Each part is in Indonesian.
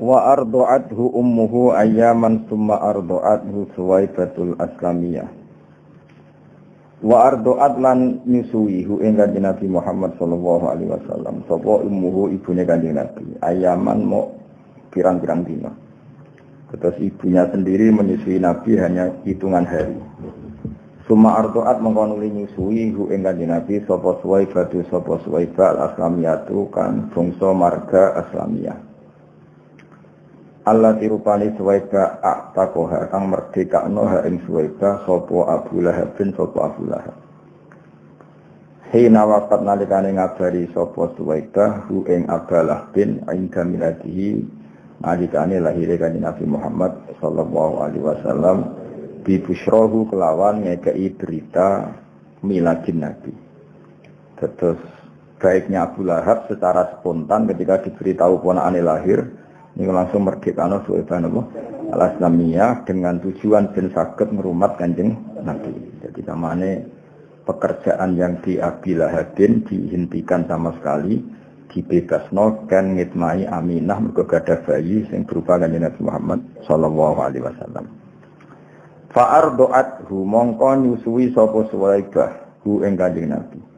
Wa ardu'athu ummuhu ayyaman summa ardu'athu Suwaibatul Aslamiyah. Wa ardu'at lan nyusuihu ing Kanjeng Nabi Muhammad sallallahu alaihi wasallam. Sapa ummuhu ibune Kanjeng Nabi. Ayyaman mau pirang-pirang dina. Terus ibunya sendiri menyusui Nabi hanya hitungan hari. Summa ardu'at mengko nuli nyusuihu ing Kanjeng Nabi sapa Suwaibatu sapa Suwaibah al-Aslamiyatu kan bangsa marga Aslamiyah. Allah tirupani Suwaibah aktakoha kang merdekakno ha ing Suwaibah sapa Abu Lahab bin sapa Abu Lahab. Hina wafat nalikane ngabari sapa Suwaibah hu ing Abalah bin inda miladihi nalikane lahire Kanjeng Nabi Muhammad sallallahu alaihi wasallam bi busyrahu kelawan ngekei berita miladin Nabi. Terus baiknya Abu Lahab secara spontan ketika diberitahu ponakane lahir ini langsung merdekano Suwaibah al-Aslamiyah dengan tujuan ben saged ngrumat Kanjeng Nabi. Jadi kamane pekerjaan yang di Abi Lahabin dihentikan sama sekali, dibebasno kan ngitmai Aminah mergo gadah bayi sing berupa Kanjeng Nabi Muhammad sallallahu alaihi wasallam. Fa ardu'athu mongko nyusui sapa Suwaibah hu ing Kanjeng Nabi.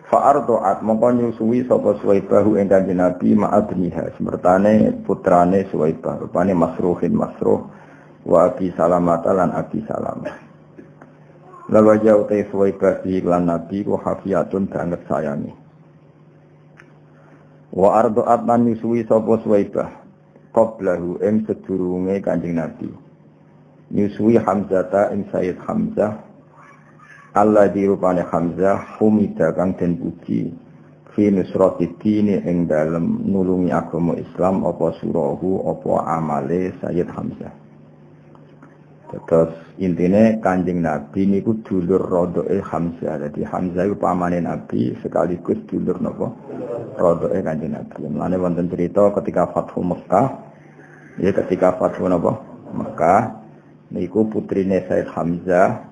Fa'ardu'at mongko nyusui sapa Suwaibah ing Kanjeng Nabi ma'abniha semertane putrane Suwaibah rupane Masruhin Masruh wa Abi Salamah lan Abi Salamah. Lalu jauh te Suwaibah di iklan Nabi ku hafiyatun banget sayangi. Wa ardu'at lan nyusui sapa Suwaibah qablahu ing sedurunge Kanjeng Nabi. Nyusui Hamzah ing Sayyid Hamzah Allah dirupane Hamzah humida kang den puji fi nusratidini ing dalem nulungi agama Islam apa surahu apa amale Sayyid Hamzah. Terus intine Kanjeng Nabi niku dulur rodoke Hamzah. Jadi Hamzah iku pamane Nabi sekaligus dulur napa rodoke Kanjeng Nabi. Mulane wonten cerita ketika Fathu Mekkah, ya ketika Fathu napa Mekkah niku putrine Sayyid Hamzah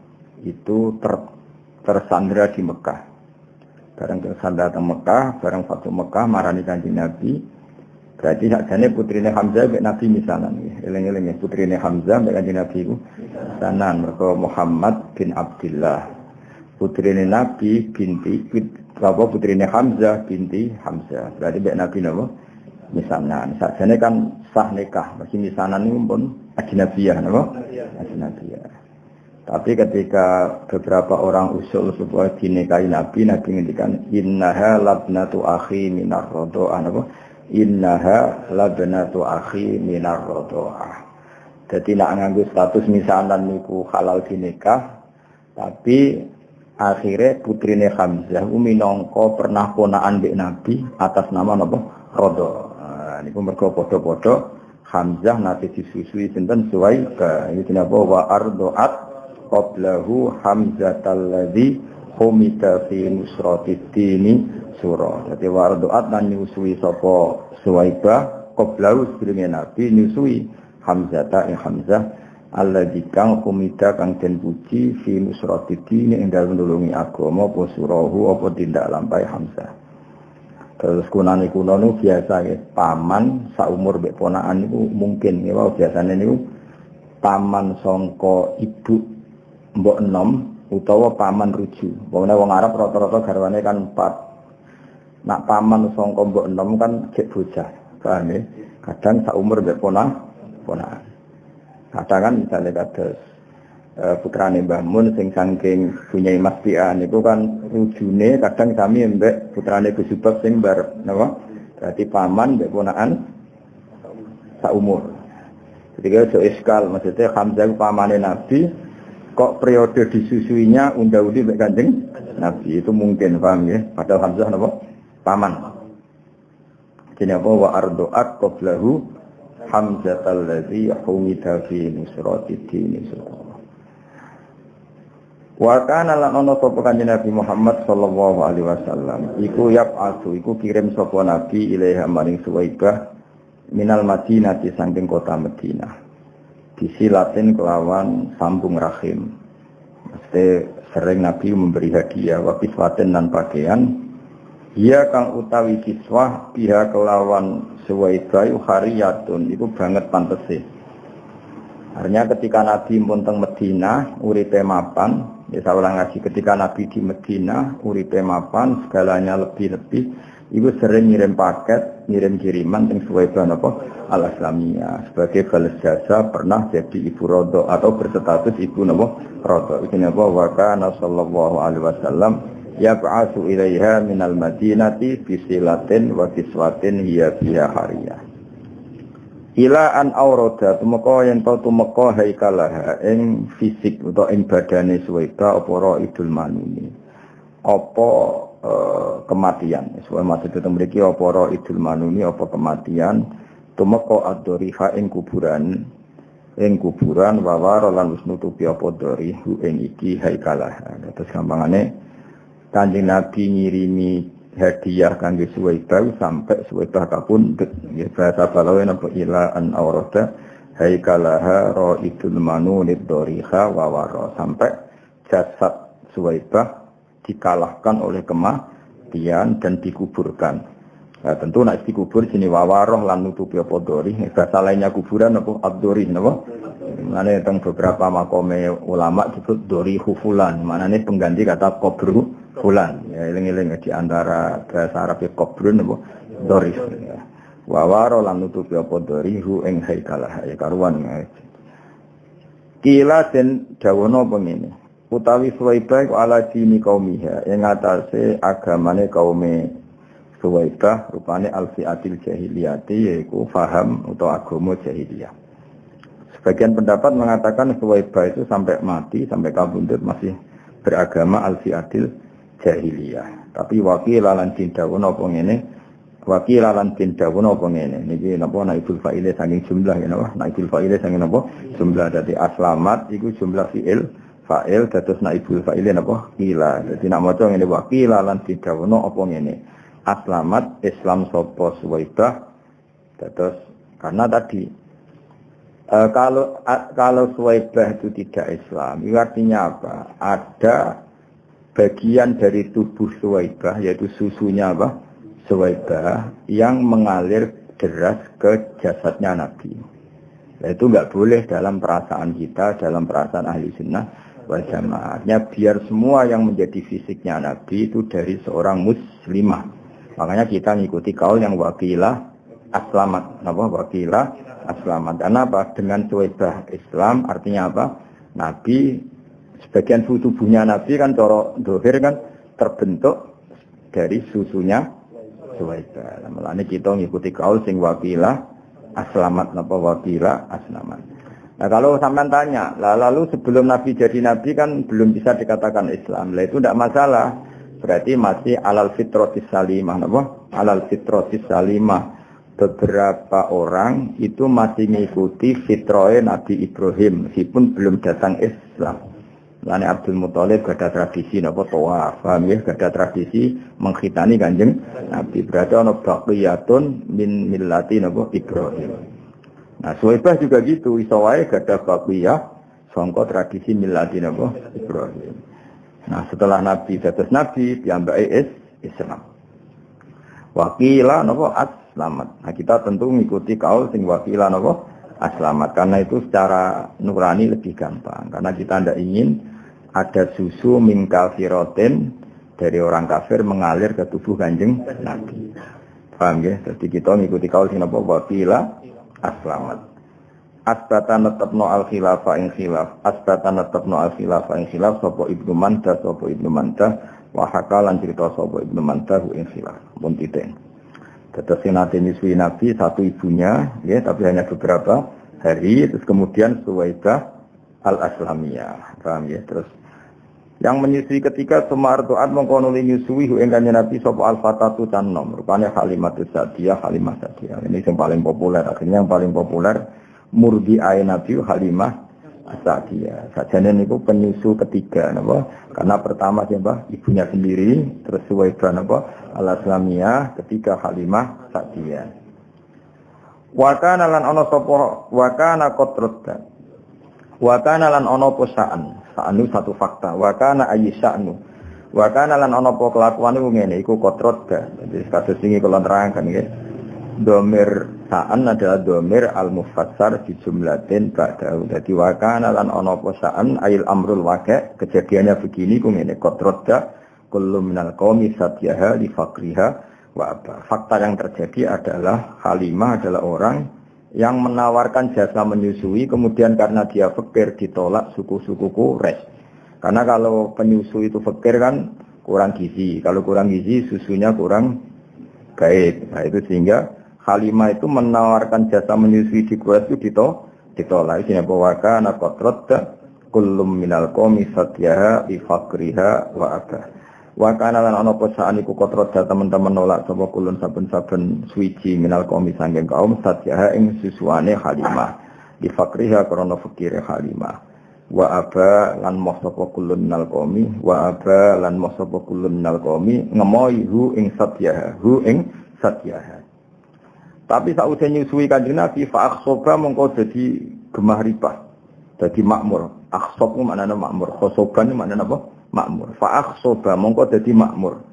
itu tersandra di Mekah. Barang tersandra di Mekah, barang Fathu Mekah marani Kanjeng Nabi. Berarti sakjane putrine Hamzah mek Nabi misanan nggih. Eling-eling putrine Hamzah mek Kanjeng Nabi iku sanan mergo Muhammad bin Abdullah. Putrine Nabi binti putrine Hamzah binti Hamzah. Berarti mek Nabi napa? Misanan. Sakjane kan sah nikah, masih misanan niku pun ajnabiyah napa? Ajnabiyah. Tapi ketika beberapa orang usul supaya dinikahi Nabi ngendikan innaha labnatu akhi minar radha'ah apa? Innaha labnatu akhi minar radha'ah. Jadi nak nganggo status misanan niku halal dinikah, tapi akhirnya putrine Hamzah minangka pernah ponaan mbek Nabi atas nama napa? Radha'ah. Niku mergo padha-padha Hamzah nate disusui sinten Suwaibah. Iki napa wa ardu'at qablahu Hamzatal ladzi humita fi nusratid-dini surah. Dadi wardu'at lan nyusui sapa Suwaibah qablahu sebelumnya Nabi nyusui Hamzata Hamzah alladzi kang humita kang den puji fi nusratid-dini ing dalem nulungi agama apa surahu apa tindak lampahe Hamzah. Terus kunane kuno niku biasa ya paman saumur mbek ponakan niku mungkin ya biasane niku paman sangka ibu mbok enom utawa paman ruju. Wong Arab rata-rata garwane kan 4. Nak paman sangka mbok enom kan gek bocah. Paham ya? Kadang sak umur mbek ponakan. Kadang kan misalnya kados putrane Mbah Mun sing saking punya Mas Pian niku kan rujune kadang sami mbek putrane Gus Subab sing bar napa? Berarti paman mbek ponakan sak umur. Jadi kalau iskal maksudnya Hamzah pamane Nabi kok periode disusuinya unda-undi mbek Kanjeng Nabi itu mungkin paham ya padahal Hamzah napa paman. Jadi apa wa ardu'at qablahu Hamzatal ladzi humida fi nusratid-dini surah. Wa kana lan ana sapa Kanjeng Nabi Muhammad sallallahu alaihi wasallam iku yab'atsu iku kirim sapa Nabi ilaiha maring Suwaibah minal Madinah saking kota Madinah. Disilatin kelawan sambung rahim. Mesti sering Nabi memberi hadiah wakiswaten dan pakaian Ia kang utawi kiswah pihak kelawan Suwaibah hariyatun iku banget pantese. Artinya ketika Nabi pun teng Madinah uripe mapan, ya saya ulang lagi ketika Nabi di Madinah uripe mapan segalanya lebih-lebih, ibu sering ngirim paket, ngirim kiriman teng Suwaibah napa Al-Islamiyah sebagai balas jasa pernah jadi ibu rodo atau berstatus ibu napa rodo. Ini napa wa kana sallallahu alaihi wasallam yab'atsu ilaiha minal madinati bisilatin wa kiswatin hiya fiha hariyah. Ila an aurada tumeka yen to tumeka haikalaha ing fisik utawa ing badane Suwaibah apa Raidul Manuni. Apa kematian. Sesuai maksud itu mriki apa Raidul Manuni apa kematian tumeka ad-doriha ing kuburan wawara lan wis nutupi apa dorihu ing iki haikalaha. Terus gampangane Kanjeng Nabi ngirimi hadiah kangge Suwaibah sampai Suwaibah kapundhut. Ya bahasa Balawe napa ila an aurada haikalaha Raidul Manuni doriha wawara sampai jasad Suwaibah dikalahkan oleh kematian dan dikuburkan. Nah, tentu nak dikubur sini wawaroh lan nutupi apa dori. Bahasa lainnya kuburan apa abdori napa? Mane teng beberapa makome ulama disebut dori hufulan. Manane pengganti kata kubru fulan. Ya eling-eling di antara bahasa Arab kubrun apa dori. Ya. Wawaroh lan nutupi apa dori hu ing haikalah ya karuan. Kila den dawono pengene. Utawi Suwaibah ala dini kaumiha yang atase agamane kaume Suwaibah rupane alfiatil jahiliyati yaitu faham atau agama jahiliyah. Sebagian pendapat mengatakan Suwaibah itu sampai mati sampai kabundut masih beragama alfiatil jahiliyah. Tapi wakilalan tin dawono apa ngene wakilalan tin dawono apa ngene niki napa naibul fa'ile saking jumlah ya napa naibul fa'ile saking napa jumlah dadi aslamat iku jumlah fi'il fa'il dados naibul fa'ile napa kila. Dadi nak maca ngene wakila lan didawono apa ngene. Aslamat Islam sapa Suwaibah dados karena tadi kalau Suwaibah itu tidak Islam, itu artinya apa? Ada bagian dari tubuh Suwaibah yaitu susunya apa? Suwaibah yang mengalir deras ke jasadnya Nabi. Nah, itu enggak boleh dalam perasaan kita, dalam perasaan ahli sunnah wal jamaahnya biar semua yang menjadi fisiknya Nabi itu dari seorang muslimah. Makanya kita ngikuti kaul yang wakilah aslamat. Apa wakilah aslamat? Karena apa? Dengan Suwaibah Islam artinya apa? Nabi sebagian tubuhnya Nabi kan cara dohir kan terbentuk dari susunya Suwaibah. Mulane kita ngikuti kaul sing wakilah aslamat. Apa wakilah aslamat? Nah kalau sampean tanya, lalu sebelum Nabi jadi Nabi kan belum bisa dikatakan Islam. Lah itu tidak masalah. Berarti masih alal fitrotis salimah. Apa? Alal fitrotis salimah. Beberapa orang itu masih mengikuti fitroe Nabi Ibrahim meskipun belum datang Islam. Lani Abdul Muthalib gada tradisi napa tawaf, paham ya? Gada tradisi mengkhitani Kanjeng Nabi. Berarti ana baqiyatun min millati napa Ibrahim. Nah, Suwaibah juga gitu, iso wae gada baqiyah sangka tradisi millati napa Ibrahim. Nah, setelah Nabi dados Nabi piyambake Islam. Wakila napa aslamat. Nah, kita tentu mengikuti kaul sing wakila napa aslamat karena itu secara nurani lebih gampang. Karena kita tidak ingin ada susu min kafirotin dari orang kafir mengalir ke tubuh Kanjeng Nabi. Paham ya? Jadi kita mengikuti kaul sing napa wakila aslamat. Asbatan netepno al-khilafah ing khilaf. Asbatan netepno al-khilafah ing khilaf sapa Ibnu Mandah sapa Ibnu Mandah wa hakalan cerita sapa Ibnu Mandah ing khilaf. Pun titik. Tetes nate miswi Nabi satu ibunya ya tapi hanya beberapa hari terus kemudian Suwaibah al-Aslamiyah. Paham ya? Terus yang menyusui ketika Sumartu'at mengkonuli nyusui ing kanjeng Nabi sapa al-fatatu canom rupanya Halimatus Sa'diyah Halimah Sa'diyah. Ini yang paling populer akhirnya yang paling populer murdi ae Nabi Halimah Sa'diyah. Sajane niku penyusu ketiga napa? Karena pertama siapa? Ibunya sendiri, terus Suwaibah napa? Al-Islamiyah, ketiga Halimah Sa'diyah. Wa kana lan ana sapa wa kana qatrata. Wa kana lan ana posaan. Sa'anu satu fakta. Wa kana ayyisa'nu. Wa kana lan ana apa kelakuan iku ngene iku kotrot ga. Jadi kados iki kula terangkan nggih. Domir sa'an adalah domir al-mufassar di jumlatin ba'dahu. Jadi wa kana lan ana apa sa'an ayil amrul waqi', kejadiannya begini ku ngene kotrot ga kullu minal qaumi satyaha li faqriha wa aba. Fakta yang terjadi adalah Halimah adalah orang yang menawarkan jasa menyusui, kemudian karena dia fakir ditolak suku-suku Quraisy. Karena kalau penyusu itu fakir kan kurang gizi, kalau kurang gizi susunya kurang baik. Nah itu sehingga Halimah itu menawarkan jasa menyusui di Quraisy itu ditolak. Ini bahwa kana qatrot kullum minal qaumi satyaha li faqriha wa aba. Wa kana lan ana posaan iku qatrot teman-teman nolak sapa kulun saben-saben suci minal qaumi sanging kaum satyaha ing susuane Halimah li faqriha krana fakire Halimah. Wa aba lan moh sapa kulun minal qaumi wa aba lan moh sapa kulun minal qaumi ngemoi hu ing satyaha. Tapi sausé nyusui Kanjeng Nabi fa akhsoba mongko dadi gemah ripah. Dadi makmur. Akhsob ku maknane makmur. Khosoban maknane apa? Makmur. Fa akhsoba mongko dadi makmur.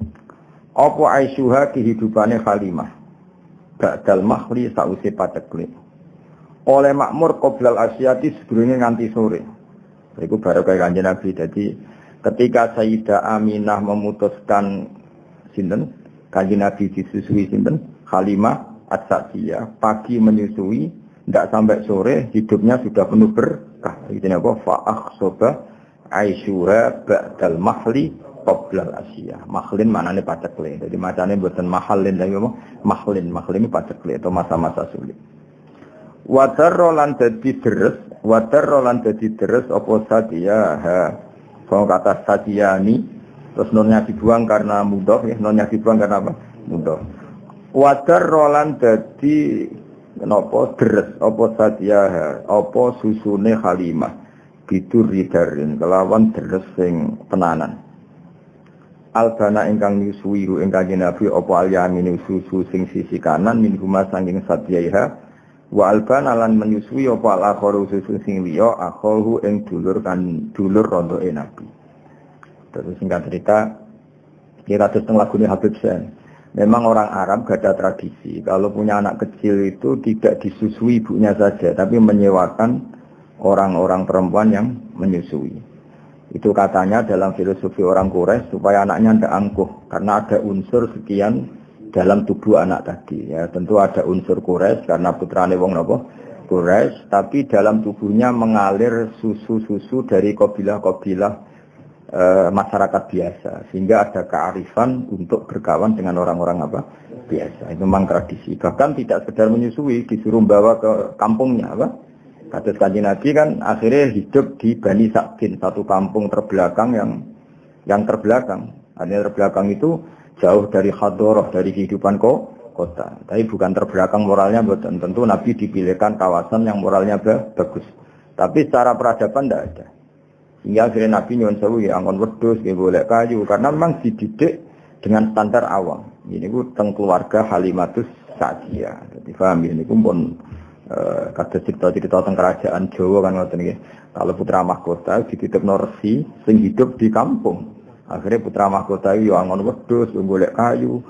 Apa aisyuha kehidupane Halimah? Ba'dal mahri sausé patekle. Oleh makmur qoblal asyati sedurunge nganti sore. Iku barokah Kanjeng Nabi. Jadi ketika Sayyidah Aminah memutuskan sinten? Kanjeng Nabi disusui sinten? Halimah As-Sa'diyah pagi menyusui, tidak sampai sore hidupnya sudah penuh berkah. Ini apa? Fa'akhsoba aisyuha ba'dal mahli qoblal asyiyah. Mahlin maknanya pacekle. Jadi macamnya buatan mahalin lagi apa? Mahlin ini pacekle atau masa-masa sulit. Wadarro lan dadi deres apa Sa'diyah. Kalau kata Sa'diyani terus nonnya dibuang karena mudah ya, nonnya dibuang karena apa? Mudah. Wadar rolan dadi napa deres apa Sa'diyah apa susune Halimah bidur ridarin kelawan deres sing tenanan. Albana ingkang nyusui ing Kanjeng Nabi apa al-yamin susu sing sisi kanan min huma sanging Sa'diyah wa albana lan menyusui apa al-akharu susu sing liya akhahu ing dulur rondoke Nabi. Terus singkat cerita kira terus teng lagune Habib Sen. Memang orang Arab gak ada tradisi. Kalau punya anak kecil itu tidak disusui ibunya saja, tapi menyewakan orang-orang perempuan yang menyusui. Itu katanya dalam filosofi orang Quraisy supaya anaknya tidak angkuh, karena ada unsur sekian dalam tubuh anak tadi. Ya, tentu ada unsur Quraisy karena putrane wong napa Quraisy, tapi dalam tubuhnya mengalir susu-susu dari kabilah-kabilah masyarakat biasa, sehingga ada kearifan untuk berkawan dengan orang-orang apa biasa. Itu memang tradisi. Bahkan tidak sekedar menyusui, disuruh bawa ke kampungnya apa. Kados Kanjeng Nabi kan akhirnya hidup di Bani Sa'din, satu kampung terbelakang yang terbelakang. Artinya terbelakang itu jauh dari hadoroh, dari kehidupan kota. Tapi bukan terbelakang moralnya, betul. Tentu Nabi dipilihkan kawasan yang moralnya bagus. Tapi secara peradaban tidak ada. Hingga akhirnya Nabi nyuwun sewu ya angkon wedhus, ya golek kayu, karena memang dididik dengan standar awam. Ini ku teng keluarga Halimatus Sa'diyah. Jadi paham ini ku pun kados cerita-cerita teng kerajaan Jawa kan ngoten nggih. Kalau putra mahkota dititipno resi sing hidup di kampung. Akhirnya putra mahkota yo angkon wedhus, golek kayu,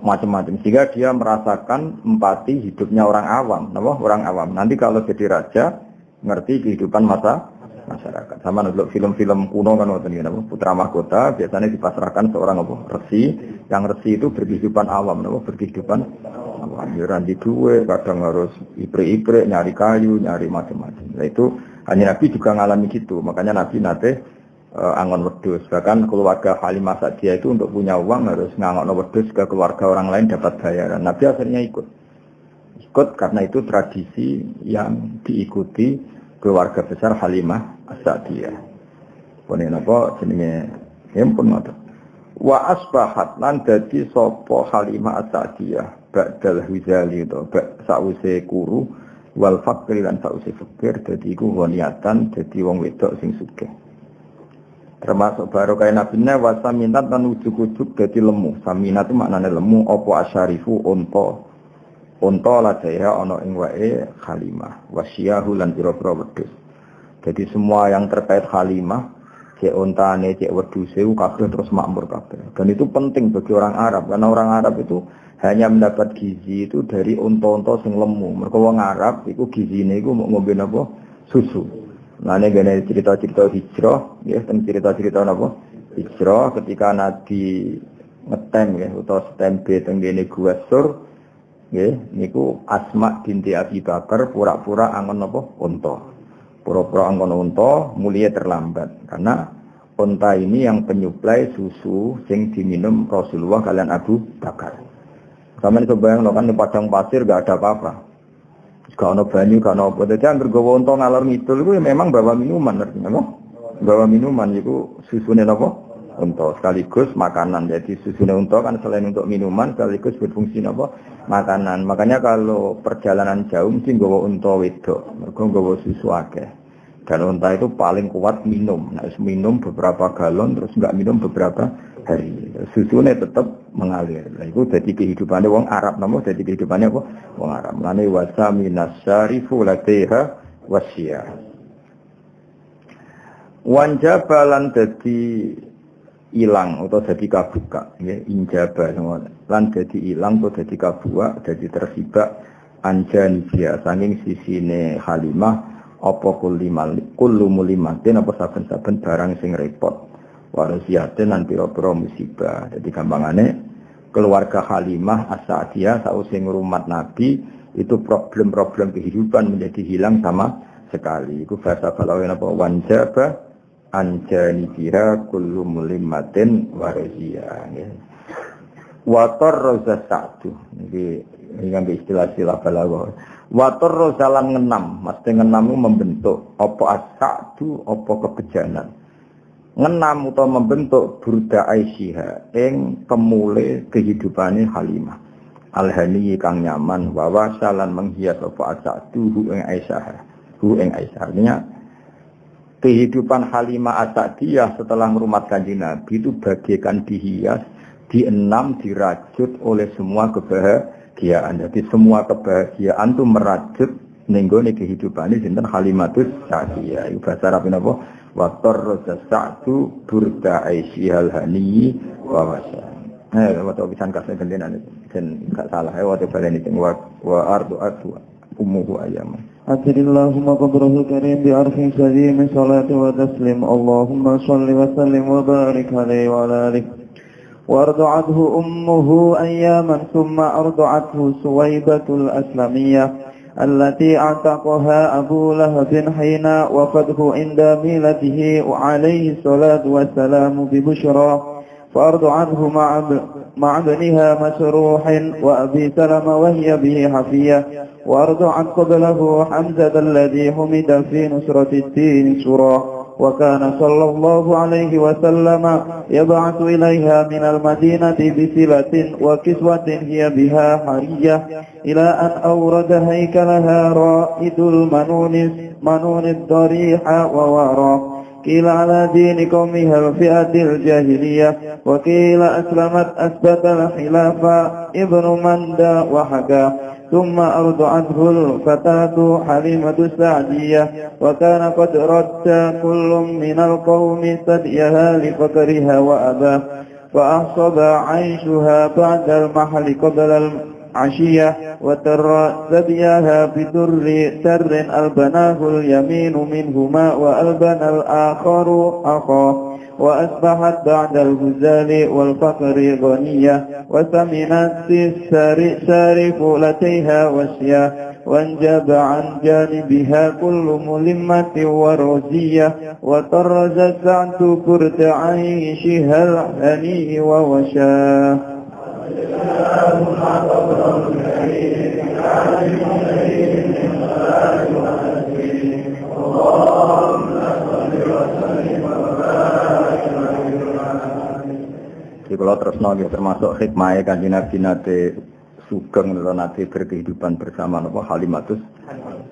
macam-macam. Sehingga dia merasakan empati hidupnya orang awam, napa? Orang awam. Nanti kalau jadi raja ngerti kehidupan masyarakat. Sama untuk film-film kuno kan waktu ini, putra mahkota biasanya dipasrahkan seorang resi, yang resi itu berkehidupan awam, berkehidupan awam. Di duwe, kadang harus ipre-ipre, nyari kayu, nyari macam-macam. Nah itu hanya Nabi juga ngalami gitu, makanya Nabi nate angon wedhus. Bahkan keluarga Halimah Sa'diyah itu untuk punya uang harus ngangon wedhus ke keluarga orang lain dapat bayaran. Nabi akhirnya ikut karena itu tradisi yang diikuti keluarga besar Halimah As-Sa'diyah. Pone napa jenenge empun ngoten. Wa asbahat lan dadi sapa Halimah As-Sa'diyah ba'dal huzali to sause kuru wal fakir lan sause fakir dadi iku woniatan dadi wong wedok sing sugih. Termasuk barokah nabine wa saminat lan ujug-ujug dadi lemu. Saminat itu maknane lemu apa asyarifu unta ladaya ana ing wae Halimah wasyahu lan pira-pira wedhus. Jadi semua yang terkait Halimah cek ontane, cek wedhuse kabeh terus makmur kabeh. Dan itu penting bagi orang Arab karena orang Arab itu hanya mendapat gizi itu dari unta-unta sing lemu. Mergo wong Arab iku gizine iku mau ngombe napa? Susu. Nah ini gini cerita-cerita hijrah, ya, cerita-cerita napa? Hijrah ketika Nabi ngetem ya utawa stembe teng kene Gua Sur, ya, niku Asma binti Abi Bakar pura-pura angon napa? Unta. Pura-pura angon unta mulia terlambat karena unta ini yang penyuplai susu sing diminum Rasulullah kalian Abu Bakar. Sampeyan iso bayangno kan di padang pasir gak ada apa-apa. Gak ono banyu, gak ono apa. Dadi anggere gawa unta ngalor ngidul iku memang bawa minuman artinya. Bawa minuman iku susune napa? Unta sekaligus makanan. Jadi susune unta kan selain untuk minuman sekaligus berfungsi napa? Makanan. Makanya kalau perjalanan jauh mesti gawa unta wedok. Mergo gawa susu akeh. Dan unta itu paling kuat minum. Nah, minum beberapa galon terus enggak minum beberapa hari. Susunya tetap mengalir. Nah, itu jadi kehidupannya wong Arab, namun jadi kehidupannya apa? Wong Arab. Lane wasa minasyarifu latiha wasya. Wanjabalan jadi ilang atau jadi kabuka, ya injaba semua. Lan jadi ilang atau jadi kabuka, jadi tersibak anjan dia saking sisine Halimah apa kullu mulimatin apa saben-saben barang sing repot. Warasiatin lan pira-pira musibah. Jadi gampangane keluarga Halimah As-Sa'diyah sausé ngrumat Nabi itu problem-problem kehidupan menjadi hilang sama sekali. Iku bahasa balawen apa wanjaba anjani biha kullu mulimatin warasiya. Wator roza sa'du. Ini kan istilah-istilah balaghah. Wator roza lan ngenam, mesti ngenam membentuk apa as-sa'du apa kebejanan. Ngenam utawa membentuk burda Aisyah ing kemule kehidupane Halimah Al-Hani kang nyaman wa wasalan menghias apa asatuhu ing Aisyah artinya kehidupan Halimah As-Sa'diyah setelah merumat Kanjeng Nabi itu bagaikan dihias dienam dirajut oleh semua kebahagiaan. Jadi semua kebahagiaan itu merajut ning gone kehidupane sinten Halimatus Sa'diyah. Iku bahasa Arab napa? Wa tarza sa'du burda Aisyah al-hani wa wasa. Waktu pisan kasih gentenan dan enggak salah waktu baleni sing wa ardu ummuhu ayyam. Allahumma qabrahul karim bi arfin sadim salatu wa taslim. Allahumma shalli wa sallim wa barik alaihi wa ala alihi. وارضعته أمه أياما ثم أرضعته سويبة الأسلمية التي اعتقها أبو لهب حين وفده عند ميلته عليه الصلاة والسلام ببشرى فأرضعته مع ابنها مسروح وأبي سلمة وهي به حفية وأرضعت قبله حمزة الذي حمد في نصرة الدين سراه وكان صلى الله عليه وسلم يبعث إليها من المدينة بسلة وكسوة هي بها حرية إلى أن أورد هيكلها رائد المنون الضريح ووارى قيل على دين قومها الفئة الجاهلية وقيل أسلمت أثبت الخلافة ابن مندى وحكى ثم أرضعته الفتاة حليمة السعدية وكان قد رد كل من القوم ثديها لفقرها وأباه فأحصب عيشها بعد المحل قبل العشية وتر ثديها تر ألبناه اليمين منهما وألبن الآخر أخاه وأصبحت بعد الهزال والفقر غنية وسمنت سارفلتيها وشيا وانجب عن جانبها كل ملمة ورزية وطرز سعد كرت عيشها الهني ووشاه Jadi kalau terus nongol termasuk hikmahnya Kanjeng Nabi nate sugeng nate berkehidupan bersama Halimatus.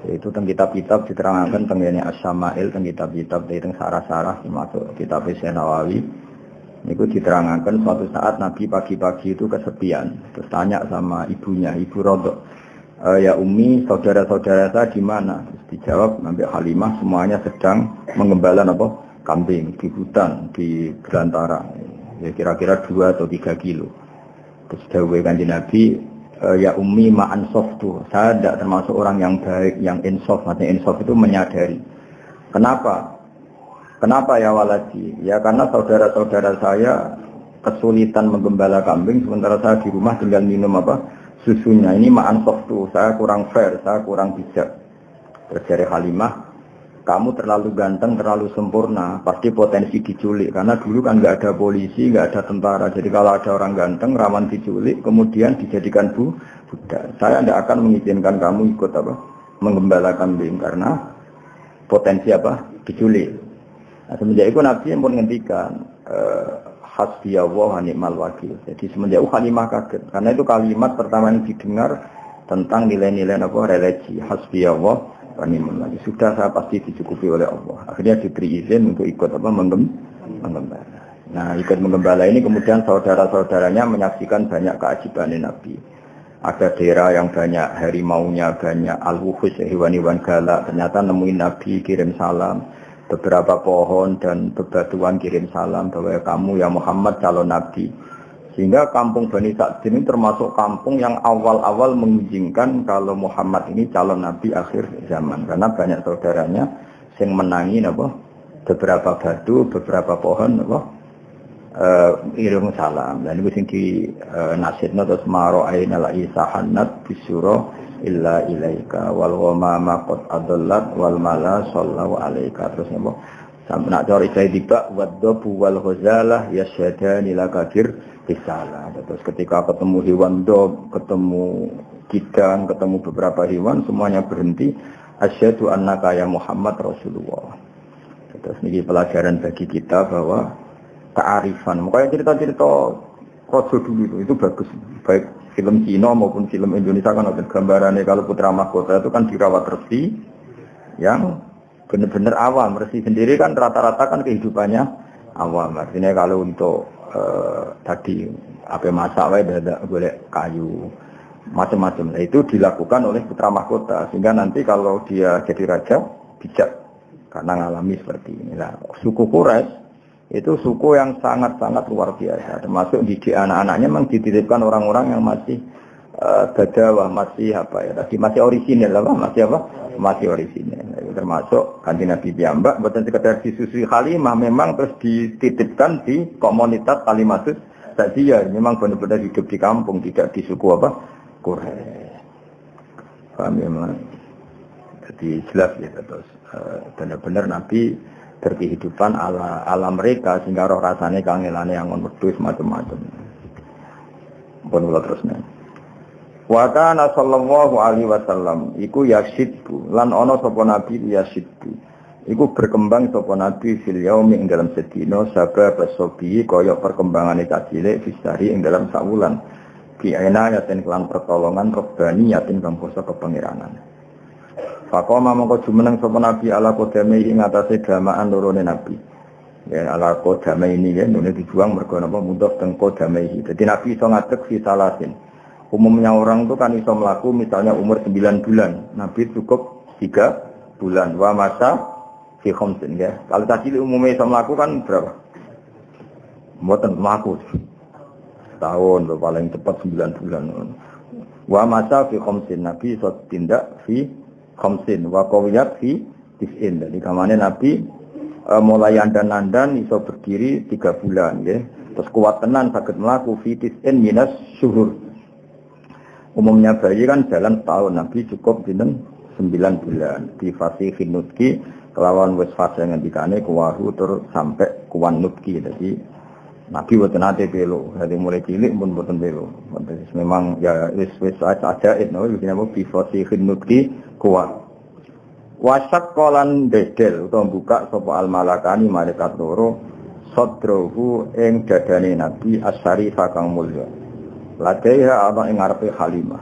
Itu teng kitab-kitab diterangkan teng ngene Asy-Syama'il teng kitab-kitab teng sarah-sarah termasuk kitab Syekh Nawawi. Niku diterangkan suatu saat Nabi pagi-pagi itu kesepian. Terus tanya sama ibunya, Ibu Rodok, ya Umi, saudara-saudara saya di mana? Terus dijawab, Nabi Halimah semuanya sedang mengembala kambing di hutan, di belantara. Ya, kira-kira 2 atau 3 kilo. Terus dawuh Kanjeng Nabi, ya ummi ma'an softu. Saya tidak termasuk orang yang baik, yang insof. Maksudnya insof itu menyadari. Kenapa? Kenapa ya waladi? Ya karena saudara-saudara saya kesulitan menggembala kambing, sementara saya di rumah tinggal minum susunya. Ini ma'an softu. Saya kurang fair, saya kurang bijak. Terus dari Halimah, kamu terlalu ganteng, terlalu sempurna, pasti potensi diculik. Karena dulu kan nggak ada polisi, nggak ada tentara. Jadi kalau ada orang ganteng, rawan diculik, kemudian dijadikan budak. Saya tidak akan mengizinkan kamu ikut menggembala kambing karena potensi diculik. Nah, semenjak itu Nabi yang pun ngendikan hasbiyallah wa ni'mal wakil. Jadi semenjak itu Halimah kaget. Karena itu kalimat pertama yang didengar tentang nilai-nilai religi. Hasbiyallah lagi sudah saya pasti dicukupi oleh Allah. Akhirnya diberi izin untuk ikut menggembala. Nah, ikut menggembala ini kemudian saudara-saudaranya menyaksikan banyak keajaiban Nabi. Ada daerah yang banyak harimaunya, banyak al-wuhus, hewan-hewan galak. Ternyata nemuin Nabi kirim salam. Beberapa pohon dan bebatuan kirim salam bahwa kamu ya Muhammad calon Nabi. Sehingga kampung Bani Sa'din ini termasuk kampung yang awal-awal mengizinkan kalau Muhammad ini calon Nabi akhir zaman. Karena banyak saudaranya yang menangi beberapa batu, beberapa pohon irung salam. Dan itu yang di nasidna terus maro'aina la'isahanat bisuro illa ilaika wal ghamama qad adallat wal mala sallallahu alaika. Terus sampai nak cari saya tiba waddabu wal ghazalah yasyadani lakabir risalah. Terus ketika ketemu hewan dog, ketemu kidang, ketemu beberapa hewan, semuanya berhenti. Asyhadu annaka ya Muhammad Rasulullah. Terus ini pelajaran bagi kita bahwa kearifan. Makanya cerita-cerita Rasul dulu itu bagus. Baik film Cina maupun film Indonesia kan ada gambarannya kalau putra mahkota itu kan dirawat resi yang benar-benar awam. Resi sendiri kan rata-rata kan kehidupannya awam. Artinya kalau untuk tadi apa masak wae dadak golek kayu macam-macam. Nah, itu dilakukan oleh putra mahkota sehingga nanti kalau dia jadi raja bijak karena ngalami seperti ini. Nah, suku Quraisy itu suku yang sangat-sangat luar biasa. Termasuk di anak-anaknya memang dititipkan orang-orang yang masih badawah, masih masih orisinil masih orisinil. Termasuk Kanjeng Nabi piyambak bukan sekedar disusui Halimah, memang terus dititipkan di komunitas Kalimatut Sa'diyah. Memang benar-benar hidup di kampung, tidak di suku Quraisy. Paham ya, Mas? Jadi jelas ya terus benar-benar Nabi berkehidupan ala mereka sehingga roh rasanya kangelane yang wedhus macam-macam. Pun kula terusne. Wa kana sallallahu alaihi wasallam iku yasidku lan ana sapa nabi yasidku iku berkembang sapa nabi fil yaumi ing dalam sedina sabab sobi kaya perkembangane cilik fisari ing dalam sawulan ki ana yaten kelan pertolongan robbani yaten kang kuasa kepangeranan. Faqama mongko jumeneng sapa nabi ala kodame ing atase gamaan lorone nabi. Ya ala kodame ini ya nune dijuang mergo napa mundhaf teng kodame iki. Dadi nabi iso ngadeg fi salasin. Umumnya orang itu kan iso melaku misalnya umur 9 bulan. Nabi cukup 3 bulan. Wa masa fi khamsin ya. Kalau tadi umumnya iso melaku kan berapa? Mboten melaku. Tahun paling cepat 9 bulan. Wa masa fi khamsin. Nabi iso tindak fi khamsin. Wa qawiyat fi tis'in. Jadi kamane Nabi mulai andan-andan iso berdiri 3 bulan ya. Terus kuat tenan saged melaku fi tis'in minas syuhur. Umumnya bayi kan jalan setahun, Nabi cukup dinten 9 bulan. Di fasih nutki kelawan wis fase ngendikane kuwahu terus sampai kuwan nutki. Jadi Nabi boten ate belo, dari mulai cilik pun boten belo. Memang ya wis aja itu jenenge bi fasih nutki kuwa. Wasak kolan dedel utawa buka sapa al malakani malaikat loro sadrohu ing dadane Nabi asyari kang mulya. Ladaiha ana ing ngarepe Halimah.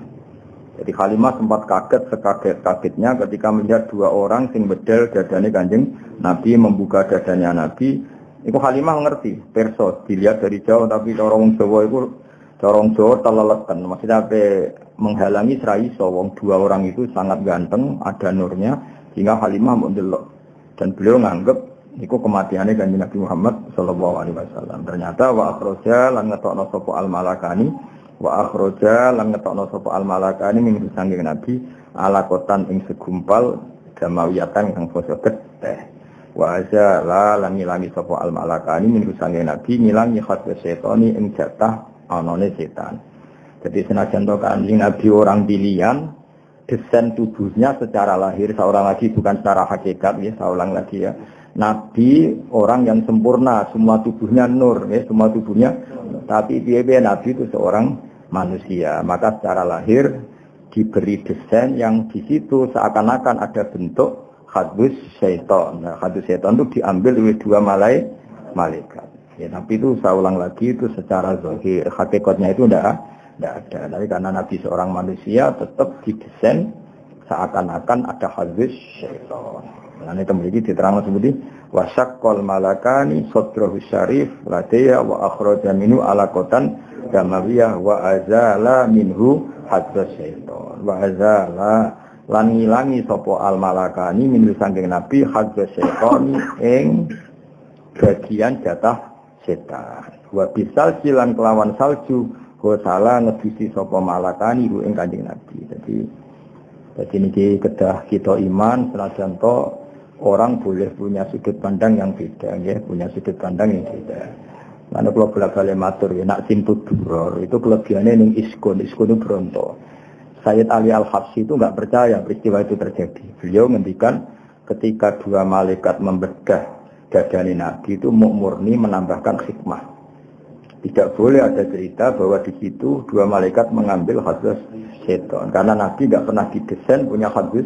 Jadi Halimah sempat kaget sekaget-kagetnya ketika melihat 2 orang sing bedel dadane Kanjeng Nabi, membuka dadanya Nabi. Iku Halimah ngerti, perso dilihat dari jauh, tapi cara wong Jawa iku cara wong Jawa teleleken. Maksudnya menghalangi serai wong 2 orang itu sangat ganteng, ada nurnya, sehingga Halimah mendelok. Dan beliau nganggep Niku kematiannya Kanjeng Nabi Muhammad sallallahu alaihi wasallam. Ternyata wa akhraja lan ngetokno sapa al-malakani min sanging Nabi alakotan ing segumpal jamawiyatan kang basa getih. Wa azala lan ngilangi sapa al-malakani min sanging Nabi ngilangi khasya setani ing jatah anane setan. Jadi senajan to Kanjeng Nabi orang pilihan, desain tubuhnya secara lahir seorang lagi bukan secara hakikat ya, saya ulang lagi ya. Nabi orang yang sempurna, semua tubuhnya nur ya, semua tubuhnya. Tapi piye-piye Nabi itu seorang manusia, maka secara lahir diberi desain yang di situ seakan-akan ada bentuk khadus syaitan. Nah, khadus syaitan itu diambil oleh dua malaikat. Ya, tapi itu saya ulang lagi itu secara zahir, hakikatnya itu tidak ada. Tapi karena Nabi seorang manusia tetap didesain seakan-akan ada khadus syaitan. Nah, ini kemudian diterangkan seperti wasyaqqal malakani sadrahu syarif ladaya wa akhraja minhu alaqatan damawiyah wa azala minhu hadza syaitan wa azala lan ngilangi sapa al malakani minhu saking nabi hadza syaitan ing bagian jatah setan wa bisal silan kelawan salju gosala ngebisi sapa malakani ing kanjeng nabi. Jadi niki kedah kita iman senajan to orang boleh punya sudut pandang yang beda, ya, punya sudut pandang yang beda. Mana kalau bolak-balik matur, ya, nak simput duror, itu kelebihannya ning iskun itu Bronto. Sayyid Ali Al-Habsyi itu nggak percaya peristiwa itu terjadi. Beliau ngendikan ketika dua malaikat membedah dadane Nabi itu murni menambahkan hikmah. Tidak boleh ada cerita bahwa di situ dua malaikat mengambil hadis setan, karena Nabi nggak pernah didesain punya hadis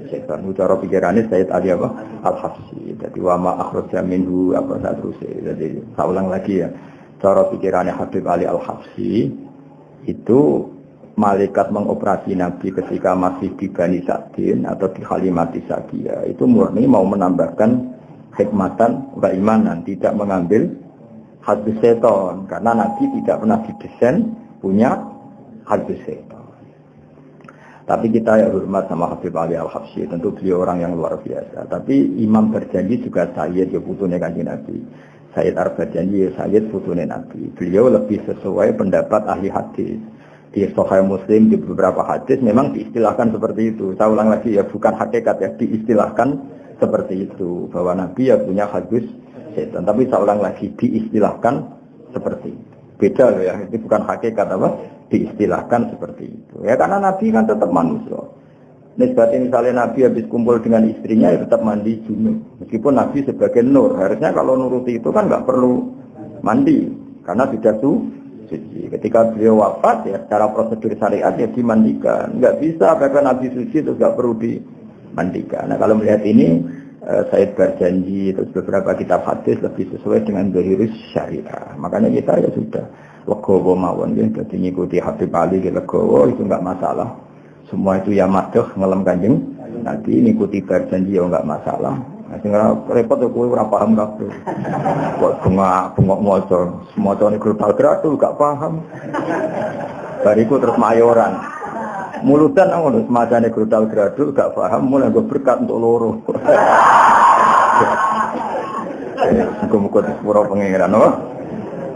setan. Cara pikirannya Sayyid Ali Al-Habsyi. Jadi wama akhraja minhu apa satrusé. Jadi saya ulang lagi ya. Cara pikirannya Habib Ali Al-Habsyi itu malaikat mengoperasi Nabi ketika masih di Bani Sa'din atau di Halimati Sa'diyah itu murni mau menambahkan hikmatan wa imanan, tidak mengambil hadis setan karena Nabi tidak pernah didesain punya hadis setan. Tapi kita ya hormat sama Habib Ali Al-Habsyi, tentu beliau orang yang luar biasa. Tapi Imam Berjanji juga Sayyid, ya putune Kanjeng Nabi. Sayyid Ar-Berjanji ya Sayyid putune Nabi. Beliau lebih sesuai pendapat ahli hadis. Di Sahih Muslim di beberapa hadis memang diistilahkan seperti itu. Saya ulang lagi ya, bukan hakikat ya, diistilahkan seperti itu. Bahwa Nabi ya punya hadis setan. Tapi saya ulang lagi, diistilahkan seperti itu. Beda loh ya, itu bukan hakikat apa? Diistilahkan seperti itu. Ya karena Nabi kan tetap manusia. Nisbatnya misalnya Nabi habis kumpul dengan istrinya ya tetap mandi junub. Meskipun Nabi sebagai nur, harusnya kalau nuruti itu kan nggak perlu mandi karena sudah suci. Ketika beliau wafat ya secara prosedur syariat ya dimandikan. Nggak bisa karena Nabi suci itu nggak perlu dimandikan. Nah kalau melihat ini Sayyid Berjanji terus beberapa kitab hadis lebih sesuai dengan zahirus syariah. Makanya kita ya sudah legowo mawon ya, jadi ngikuti Habib Ali legowo itu enggak masalah. Semua itu ya madhah ngelem Kanjeng Nabi, ngikuti Berjanji ya enggak masalah. Nah sing repot kok kowe ora paham kabeh. Kok bengok maca, semacane grutal gratu enggak paham. Bariku terus mayoran. Mulutan ngono semacane grutal gratu enggak paham, mulai go berkat untuk loro. Muga-muga disepuro pengiran no.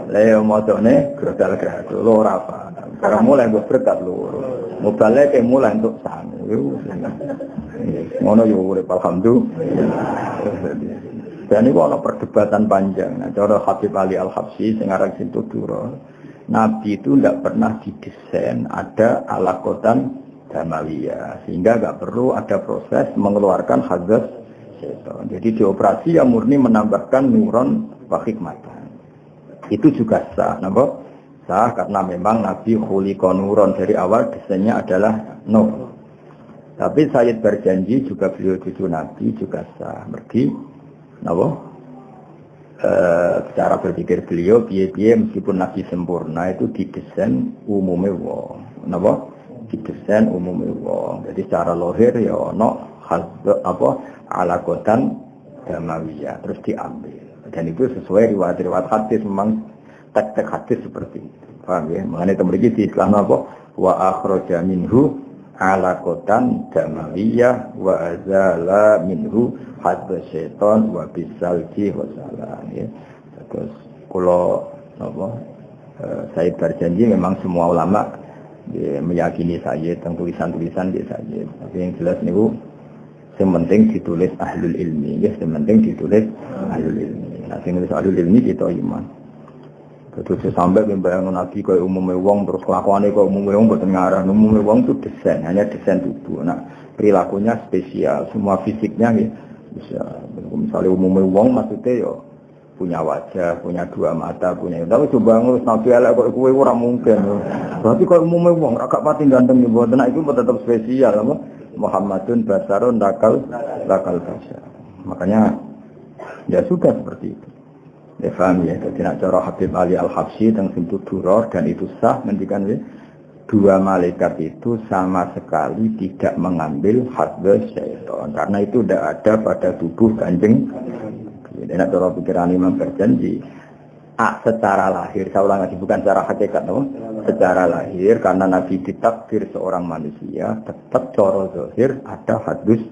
Leo motone grodal gradu ora apa. Karena mulai gue berkat loro. Mobile ke mulai untuk sami. Ngono yo urip alhamdulillah. Dan itu ana perdebatan panjang. Nah, cara Habib Ali Al-Habsyi sing aran Sintudura, Nabi itu tidak pernah didesain ada alakotan damawiyah, sehingga enggak perlu ada proses mengeluarkan hadis setan. Jadi dioperasi yang murni menambahkan nuron wa hikmatan. Itu juga sah, napa? Sah karena memang Nabi khuliqa nuron, dari awal desainnya adalah nur. Tapi Sayyid Berjanji juga beliau cucu Nabi juga sah. Mergi napa? Cara berpikir beliau piye-piye meskipun Nabi sempurna itu didesain umume wong. Napa? Didesain umume wong. Jadi secara lahir ya ono apa alakotan damawiyah terus diambil. Dan itu sesuai riwayat-riwayat hadis, memang tek-tek hadis seperti itu. Paham ya? Mengenai temriki di Islam apa? Wa akhraja minhu alaqatan damawiyah wa azala minhu hadza syaitan wa bisalji wa salam ya. Terus kula saya berjanji memang semua ulama meyakini saya tentang tulisan-tulisan dia saja. Tapi yang jelas niku yang penting ditulis ahlul ilmi, ya, yang penting ditulis ahlul ilmi. Nah, sing nulis ahlul ilmi kita iman. Terus sampai membayangkan Nabi kaya umumnya wong terus kelakuannya kaya umumnya wong boten ngarah. Umumnya wong itu desain, hanya desain tubuh. Nah, perilakunya spesial, semua fisiknya ya, bisa. Misalnya umumnya wong maksudnya ya punya wajah, punya dua mata, punya. Tapi coba ngurus Nabi elek kok kowe ora mungkin. Berarti kaya umumnya wong ra gak pati ganteng ya boten. Nah, itu tetap spesial apa? Muhammadun basarun lakal basar. Makanya ya sudah seperti itu. Ya paham ya. Jadi nak cara Habib Ali Al-Habsyi tentang pintu duror dan itu sah mendikan ya, dua malaikat itu sama sekali tidak mengambil hadza syaitan karena itu tidak ada pada tubuh Kanjeng. Jadi nak cara pikiran Imam berjanji secara lahir, saya ulang lagi bukan secara hakikat, no? Secara lahir karena Nabi ditakdir seorang manusia tetap cara zahir ada hadus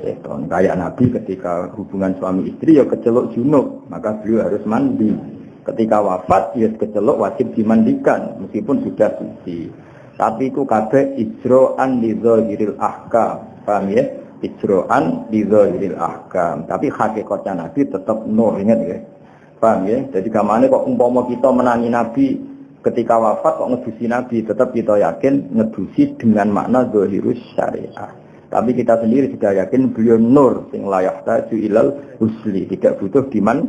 syaitan. Kayak Nabi ketika hubungan suami istri ya kecelok junub, maka beliau harus mandi. Ketika wafat ya kecelok wajib dimandikan meskipun sudah suci. Tapi itu kabeh ijro'an li zahiril ahkam. Paham ya? Ijro'an li zahiril ahkam. Tapi hakikatnya Nabi tetap nur, ingat ya. Paham ya? Jadi gamane kok umpama kita menangi Nabi ketika wafat kok ngedusi Nabi, tetap kita yakin ngedusi dengan makna zahirus syariah. Tapi kita sendiri sudah yakin beliau nur sing la yahtaju ilal husli, tidak butuh diman.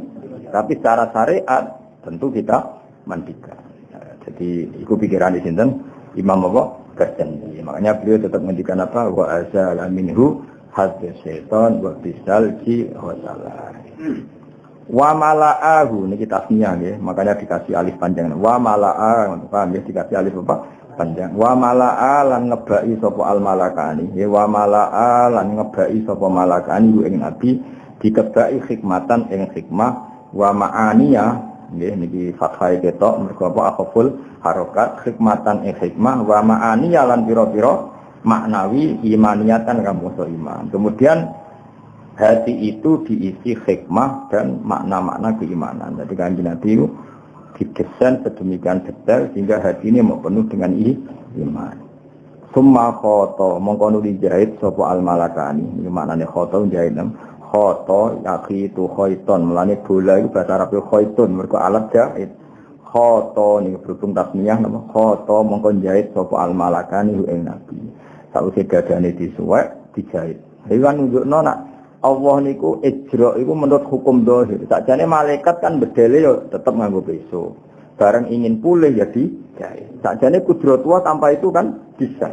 Tapi secara syariat tentu kita mandikan. Nah, jadi itu pikiran di sinten Imam apa? Ghazali. Makanya beliau tetap mendikan apa? Wa azala minhu hadza syaitan wa bisalji wa salam. Wa mala'ahu ini kita tasniah ya, makanya dikasih alif panjang. Wa mala'a, paham ya, dikasih alif apa? Panjang. Wa mala'a lan ngebai sapa al malakani. Ya wa mala'a lan ngebai sapa malakani ing Nabi dikebai hikmatan ing hikmah wa ma'aniya nggih niki fathah ketok mergo apa akhful harokat hikmatan ing hikmah wa ma'aniya lan pira-pira maknawi imaniyatan kamu iman. Kemudian hati itu diisi hikmah dan makna-makna keimanan. Jadi Kanjeng Nabi itu didesain sedemikian detail sehingga hati ini mau penuh dengan iman. Summa khoto mongko nuli jahit sapa al malakani. Iki maknane khoto jahit nam. Khoto yaqitu khaiton. Mulane bola itu bahasa Arab khaitun mergo alat jahit. Khoto niku berhubung tasniyah napa? Khoto mongko jahit sapa al malakani ing Nabi. Sakwise dadane disuwek dijahit. Iki kan nunjukno nak Allah niku ijra iku menurut hukum zahir. Sakjane malaikat kan bedele yo tetep nganggo peso. Bareng ingin pulih ya dijahit. Sakjane kudratullah tanpa itu kan bisa.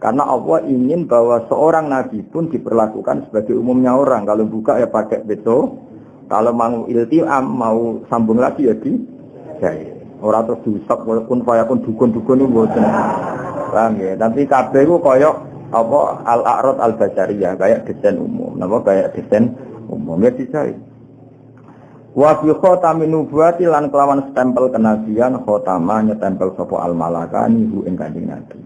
Karena Allah ingin bahwa seorang nabi pun diperlakukan sebagai umumnya orang. Kalau buka ya pakai peso. Kalau mau iltiam, mau sambung lagi ya dijahit. Ora terus diusap walaupun payapun dukun-dukun itu mboten. Paham ya? Tapi kabeh ku koyok apa al-a'rad al-basariyah kayak desain umum, napa kayak desain umum ya dicari. Wa fi khatamin nubuwati lan kelawan stempel kenabian khatama nyetempel sapa al-malakani hu ing Kanjeng Nabi.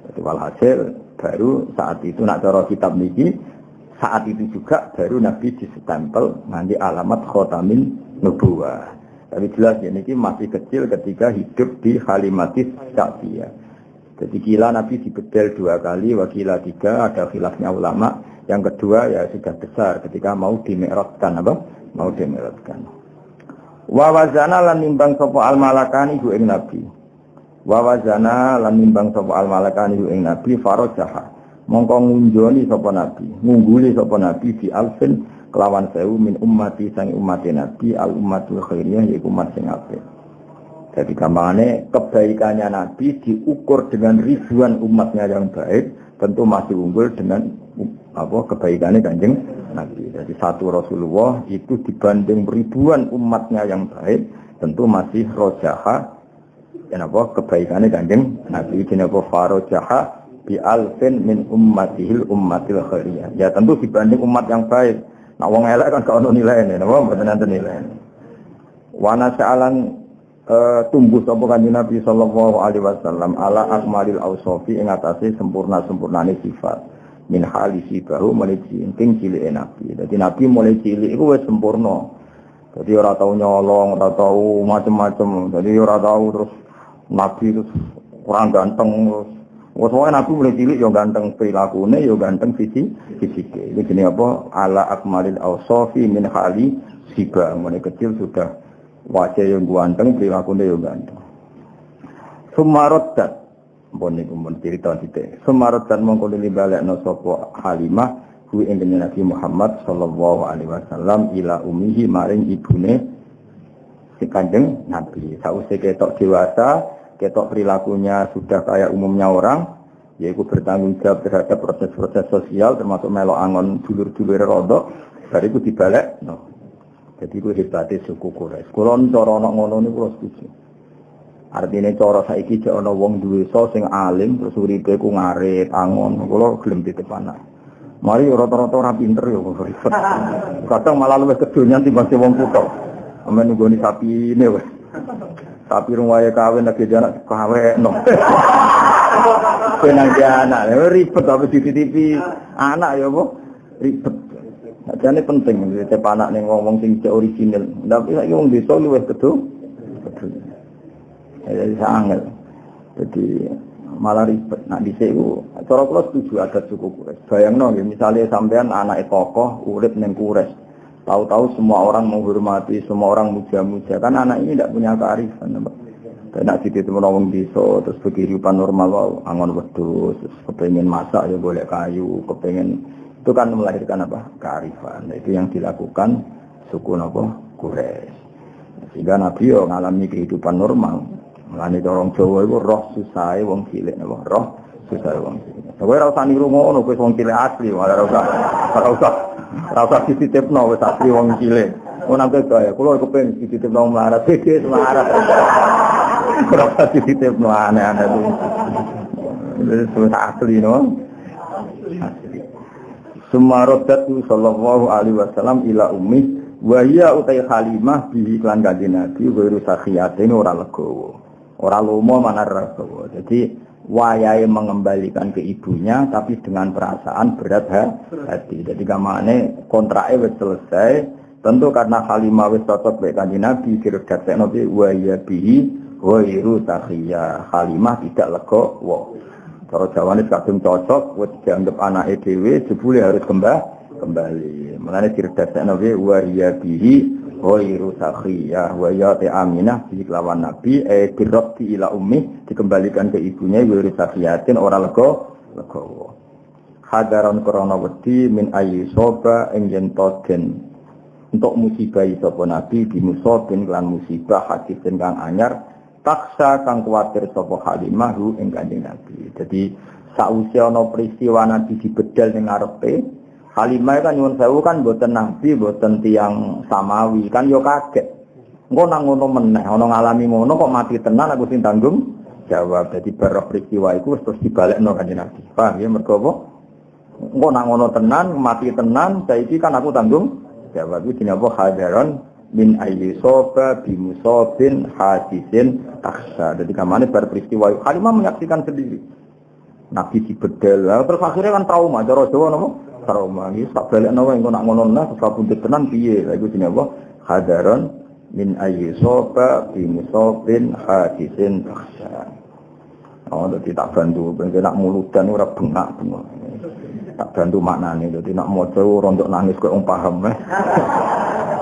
Jadi walhasil baru saat itu nak cara kitab niki saat itu juga baru Nabi disestempel nganti alamat khatamin nubuwah. Tapi jelas ya niki masih kecil ketika hidup di Halimatis Sa'diyah. Jadi kila Nabi dibedel 2 kali, wakila 3, ada khilafnya ulama. Yang kedua ya sudah besar ketika mau dimi'rajkan apa? Mau dimi'rajkan. Wa wazana lan nimbang sapa al malakani hu ing Nabi. Wa wazana lan nimbang sapa al malakani hu ing Nabi farajaha. Mongko ngunjoni sapa Nabi, ngungguli sapa Nabi di alfin kelawan 1000 min ummati sang umat Nabi al ummatul khairiyah yaiku umat sing apik. Jadi gampangannya kebaikannya Nabi diukur dengan ribuan umatnya yang baik, tentu masih unggul dengan kebaikannya Kanjeng Nabi. Jadi satu Rasulullah itu dibanding ribuan umatnya yang baik, tentu masih rojaha. Kenapa kebaikannya Kanjeng Nabi? Kenapa farojaha bi alfin min ummatihil ummatil khairiyah. Ya tentu dibanding umat yang baik. Nah wong elek kan gak ono nilainya, napa mboten nenten nilai. Wana sa'alan tumbuh sapa Kanjeng Nabi sallallahu alaihi wasallam ala akmalil ausofi ing atase sempurnane sifat min halisi bahu mulai cilik Nabi. Dadi Nabi mulai cilik iku wis sempurna. Dadi ora tau nyolong, ora tau macem-macem. Dadi ora tau terus Nabi terus kurang ganteng terus. Wes wae Nabi mulai cilik ya ganteng prilakune ya ganteng fisike. Iki jenenge apa? Ala akmalil ausofi min hali siba. Mulai kecil sudah wajah yang ganteng, prilakune yang ganteng. Sumarodat, pun niku mun cerita sithik. Sumarodat mongko libalekno sapa Halimah ku ing Nabi Muhammad sallallahu alaihi wasallam ila ummihi maring ibune si Kanjeng Nabi. Sausé ketok dewasa, ketok perilakunya sudah kayak umumnya orang, yaitu bertanggung jawab terhadap proses-proses sosial termasuk melo angon dulur-dulure rodok, bariku dibalekno. Jadi itu hebatnya suku Quraisy. Kalau cara anak ngono ini kalau setuju. Artinya cara saiki jek ana wong duwe sing alim terus uripe ku ngarit angon. Kalau gelem titip anak. Mari rata-rata ora pinter ya kok ribet. Kadang malah luwih kedonyan timbang wong kutok. Amen nggoni sapine wae. Sapi ruwae kawin lagi anak kawekno. Penang anak ribet tapi dititipi anak ya apa? Ribet. Jane penting cek anak ning ngomong sing cek original. Tapi saiki wong desa luwih kedo. Ya sangat. Jadi malah ribet. Nak dhisik ku cara kula setuju adat suku Quraisy. Bayangno nggih misale sampean anake tokoh urip ning Quraisy. Tahu-tahu semua orang menghormati, semua orang muja-muja. Kan anak ini tidak punya kearifan. Nak dititip wong desa terus kehidupan normal wae angon wedhus, kepengin masak ya golek kayu, kepengin itu kan melahirkan apa? Kearifan. Itu yang dilakukan suku apa? Quraisy. Sehingga Nabi yo ngalami kehidupan normal. Mulane orang Jawa iku roh susahe wong cilik napa? Roh susahe wong cilik. Kowe ora usah niru ngono, kowe wong cilik asli, ora usah dititipno wis asli wong cilik. Ono nang kaya kula kepengin dititipno melarat, gede melarat. Ora usah dititipno aneh-aneh itu. Wis asli no. Sumarodatu sallallahu alaihi wasallam ila ummi wa hiya utai Halimah bihi lan kanjeng Nabi wiru sakhiyatin ora legowo. Ora lomo manar legowo. Jadi wayahe mengembalikan ke ibunya tapi dengan perasaan berat hati. Jadi gamane kontrake wis selesai. Tentu karena Halimah wis cocok mek kanjeng Nabi diredaksekno wa hiya bihi wiru sakhiyah. Halimah tidak legowo. Cara Jawane kadung cocok, wis dianggap anake dhewe jebule harus kembali. Mulane diredaksekno wa ya bihi ghairu sakhiyah wa ya Aminah bi lawan Nabi dirabti ila ummi dikembalikan ke ibunya ghairu sakhiyatin ora legowo. Hadaran krana wedi min ayyi soba ing yen toden untuk musibah sapa Nabi di musibin lan musibah hadisin kang anyar taksa kang kuwatir sapa Halimah ing kanjeng Nabi. Jadi sausé ana peristiwa Nabi dibedal ning ngarepe, Halimah kan nyuwun sewu kan mboten Nabi, mboten tiyang samawi, kan yo kaget. Engko nang ngono meneh, ana ngalami ngono kok mati tenan aku sing tanggung jawab. Jadi baru peristiwa iku terus dibalekno kanjeng Nabi. Paham ya mergo apa? Engko nang ngono tenan, mati tenan, saiki kan aku tanggung jawab. Iki dinapa hadaron min ayyi soba bimusobin hadisin taksa. Jadi kamane bar peristiwa Halimah menyaksikan sendiri Nabi dibedel terus akhirnya kan trauma cara Jawa napa trauma iki sak balekno wae engko nak ngono nah terus kabundut tenan piye lha iku jenenge apa hadaron min ayyi soba bimusobin hadisin taksa. Oh dadi tak bantu ben nak muludan ora bengak-bengok tak bantu maknane dadi nak maca rontok nangis kok wong paham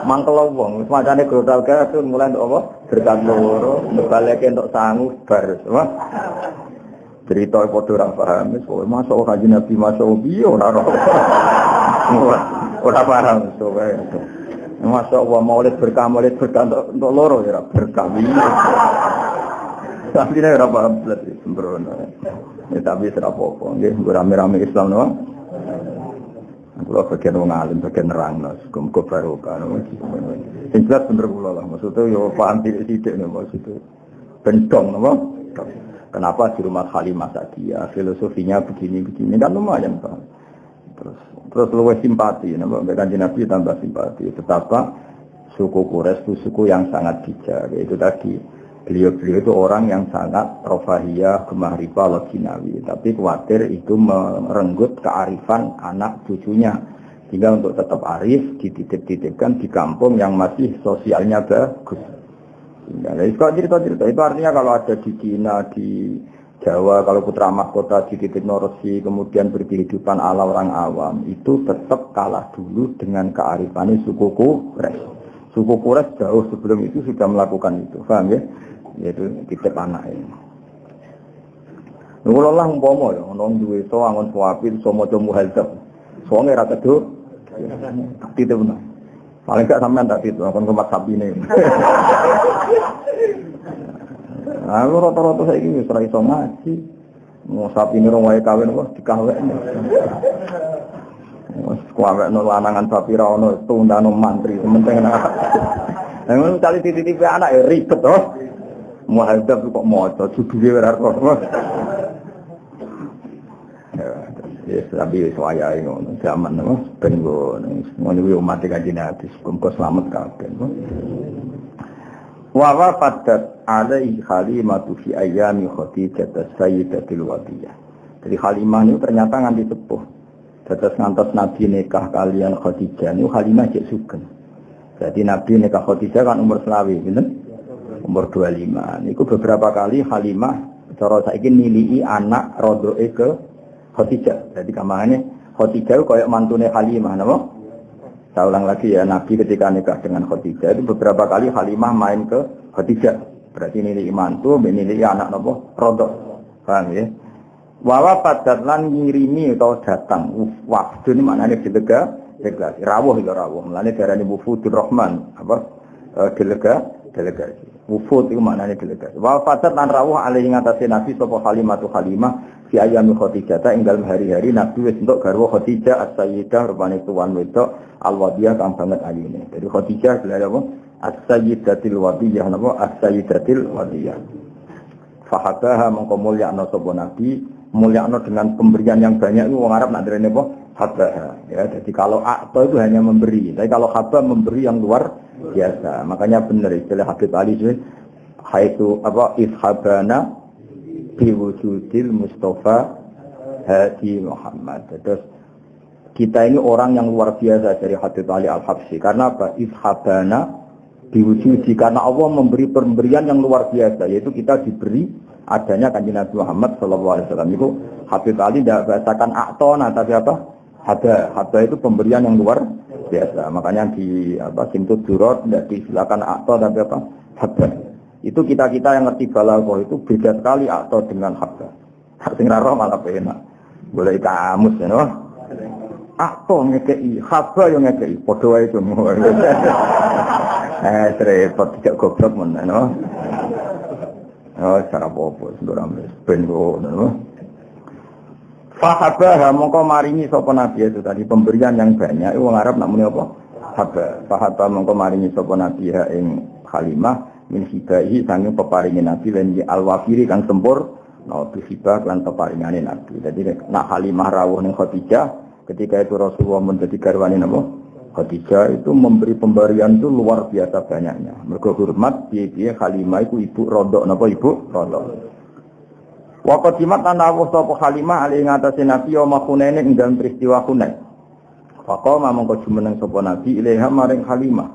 mangkel wong macane grotal kae mulai ndok apa berkat loro baleke ndok sangu bar apa cerita padha ora paham wis kok masuk kanjeng Nabi masuk piye ora paham so wae masuk wa maulid berkah ndok loro ya berkah tapi nek ora paham berarti sembrono ya tapi ora apa-apa nggih rame-rame Islam no. Kalau bagian wong alim bagian nerangno muga barokah ngono. Sing jelas bener kula lah maksudnya yo paham sithik nek maksudnya bentong napa? Kenapa di rumah Halimah Sa'diyah filosofinya begini kan lumayan Pak. Terus luwih simpati napa kanjeng Nabi tambah simpati. Betapa suku Quraisy itu suku yang sangat bijak. Itu tadi Beliau-beliau itu orang yang sangat rofahiyah, gemah riba, loginawi. Tapi khawatir itu merenggut kearifan anak cucunya. Sehingga untuk tetap arif, dititip-titipkan di kampung yang masih sosialnya bagus. Nah, cerita-cerita itu artinya kalau ada di Cina, di Jawa, kalau putra mahkota dititip Norsi, kemudian berkehidupan ala orang awam, itu tetap kalah dulu dengan kearifannya suku Quraisy. Suku Quraisy jauh sebelum itu sudah melakukan itu, paham ya? Yaitu titip anak ini. Kalau lah umpama ya, nong duwe so angon suapin, so moco muhadzab, so ngira kedu, titip benar. Paling gak sampean tak titip, akan kemat sapi ini. Aku rata-rata saya ini serai iso ngaji, mau sapi ini orang wae kawin kok dikawin. Kuawek nol anangan sapi rawono tundano mantri, sementing nak. Yang cari titip anak ya ribet toh. Muhadzab kok maca judule ora ora. Ya, tapi saya ngono zaman ben ngono kuwi umat Kanjeng Nabi muga slamet kabeh. Wa wafadat alaihi Halimatu fi ayami Khadijah as-sayyidatil wadiyah. Jadi Halimah itu ternyata nganti sepuh. Dados ngantos Nabi nikah kalian Khadijah niku Halimah cek sugeng. Jadi Nabi nikah Khadijah kan umur 20, bener? Umur 25. Niku beberapa kali Halimah cara saiki nilii anak rodoe ke Khadijah. Jadi kamane Khadijah koyo mantune Halimah napa? Saya ulang lagi ya, Nabi ketika nikah dengan Khadijah itu beberapa kali Halimah main ke Khadijah. Berarti nilai mantu, nilai anak napa? Rodok. Paham ya? Wawa padat lan ngirimi atau datang. Wafdu ini maknanya delegasi. Rawuh itu rawuh. Mulane diarani wufudur Rahman, apa? Delegasi. Wufud itu maknanya delegasi. Wawa padat lan rawuh alaihi ngatasi Nabi sapa Halimatu Halimah fi ayami Khadijah ta ing dalem hari-hari Nabi wis entuk garwa Khadijah as-sayyidah rupane tuan wedok al-wadiyah kang banget ayune. Jadi Khadijah gelar apa? As-sayyidatil wadiyah napa? As-sayyidatil wadiyah. Fahabaha mongko mulyakno sapa Nabi, mulyakno dengan pemberian yang banyak itu wong Arab nak derene apa? Habaha. Ya, jadi kalau akta itu hanya memberi, tapi kalau haba memberi yang luar biasa. Makanya benar istilah Habib Ali itu haitsu apa ishabana biwujudil Mustafa Hadi Muhammad. Terus kita ini orang yang luar biasa dari Habib Ali Al-Habsyi. Karena apa? Ishabana diwujudi. Karena Allah memberi pemberian yang luar biasa. Yaitu kita diberi adanya Kanjeng Nabi Muhammad SAW. Itu Habib Ali tidak bahasakan aktona, tapi apa? Haba itu pemberian yang luar biasa. Makanya di Simtud Durot tidak disilakan akto, tapi apa? Haba. Itu kita-kita yang ngerti balaghah itu beda sekali akto dengan haba. Sing ra roh malah penak. Boleh kamus ya, no? Akto ngekei, haba yang ngekei, padha wae itu. Repot tidak goblok men, no? Oh, cara apa sebenarnya ben ngono. Fahabah mongko maringi sapa nabi itu tadi pemberian yang banyak. Wong Arab nak muni apa? Haba. Fahabah mongko maringi sapa nabi ing Halimah min hibahi sanging peparinge nabi lan al-wafiri kang sempur no hibah lan peparingane nabi. Jadi nak Halimah rawuh ning Khadijah ketika itu Rasulullah menjadi garwane napa? Khadijah itu memberi pemberian itu luar biasa banyaknya. Mergo hormat piye-piye Halimah iku ibu rodok napa ibu rodok. Wa qadimat ana wa sapa Halimah ali ngatasi Nabi ya makhunene ing dalem peristiwa Hunain. Faqama mongko jumeneng sapa Nabi ilaiha maring Halimah.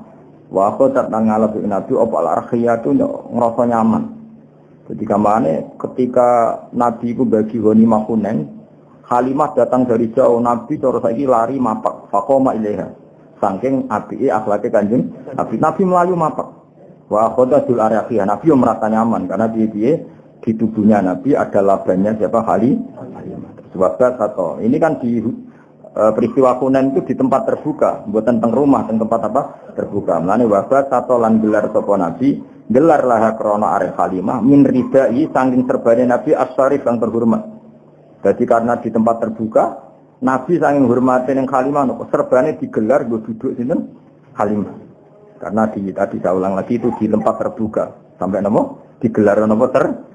Wa khatat nang ngalap Nabi apa al-arkhiyatu ngrasa nyaman. Jadi kamane ketika Nabi iku bagi ghanimah Hunain, Halimah datang dari jauh, Nabi terus saiki lari mapak. Faqama ilaiha. Saking apike akhlake Kanjeng Nabi. Nabi melayu mapak. Wa khatatul arkhiyah. Nabi yo merasa nyaman karena piye-piye di tubuhnya Nabi ada labanya siapa? Halimah. Sebab atau ini kan di peristiwa Hunain itu di tempat terbuka, buatan teng rumah, tempat apa? Terbuka. Mulane wabat atau lan gelar sapa Nabi, gelar lah krana arek Halimah min ridai saking serbane Nabi as-syarif yang terhormat. Jadi karena di tempat terbuka, Nabi saking hormate ning Halimah, serbane digelar go duduk sinten? Halimah. Karena tadi saya ulang lagi itu di tempat terbuka. Sampai napa? Digelar napa